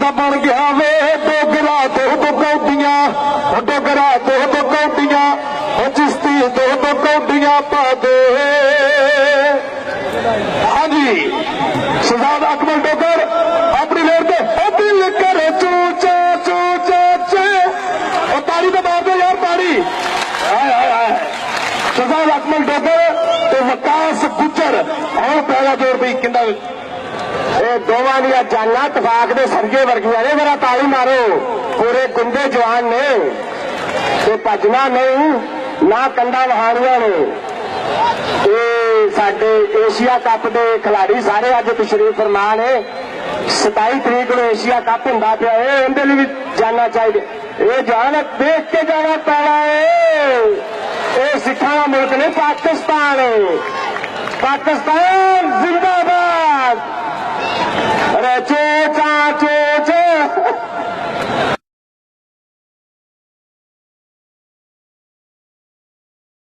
ਤਾਂ ਬਣ ਗਿਆ ਵੇ ਡੋਗਰਾ ਦੋ ਕੌਡੀਆਂ, ਡੋਗਰਾ ਦੋ ਕੌਡੀਆਂ, ਚਿਸ਼ਤੀ ਦੋ ਕੌਡੀਆਂ ਪਾ ਦੇ। ਹਾਂਜੀ ਸ਼ਹਿਜ਼ਾਦ ਅਕਮਲ ਡੋਗਰ ਆਪਣੀ ਲੋੜ ਤੇ ਦਿਲ ਕਰੇ ਚੂਚਾ ਚੂਚਾ ਚੇ। ਉਹ ਤਾੜੀ ਤਾਂ ਮਾਰ ਦਿਓ ਯਾਰ, ਤਾੜੀ। ਹਾਏ ਹਾਏ ਹਾਏ। ਸ਼ਹਿਜ਼ਾਦ ਅਕਮਲ ਡੋਗਰ ਤੇ ਵਿਕਾਸ ਗੁੱਜਰ ਆਉ ਪੈਦਾ ਜੋੜ ਪਈ ਕਿੰਦਾ ਇਹ ਦੋਵਾਂ ਦੀਆਂ ਜਾਨਾਂ ਤਫਾਕ ਦੇ ਸਰਗੇ ਵਰਗੀਆਂ ਨੇ। ਮੇਰਾ ਤਾੜੀ ਮਾਰੋ। ਪੂਰੇ ਗੁੰਦੇ ਜਵਾਨ ਨੇ ਤੇ ਭੱਜਣਾ ਨਹੀਂ ਨਾ ਕੰਧਾਂ ਵਹਾਣੀਆਂ ਨੇ। ਇਹ ਸਾਡੇ ਏਸ਼ੀਆ ਕੱਪ ਦੇ ਖਿਡਾਰੀ ਸਾਰੇ ਅੱਜ ਤਸ਼ਰੀਫ ਫਰਮਾ ਨੇ। 27 ਤਰੀਕ ਨੂੰ ਏਸ਼ੀਆ ਕੱਪ ਹੁੰਦਾ ਪਿਆ ਇਹ ਉਹਦੇ ਲਈ ਵੀ ਜਾਣਾ ਚਾਹੀਦਾ। ਇਹ ਜਾਨ ਦੇਖ ਕੇ ਜਾਣਾ ਪੈਣਾ ਹੈ। ਇਹ ਸਿੱਖਾਂ ਦਾ ਮੁਲਕ ਨਹੀਂ ਪਾਕਿਸਤਾਨ ਹੈ। ਪਾਕਿਸਤਾਨ ਜ਼ਿੰਦਾਬਾਦ। ਅਰੇ ਚੋ ਚਾਚੋ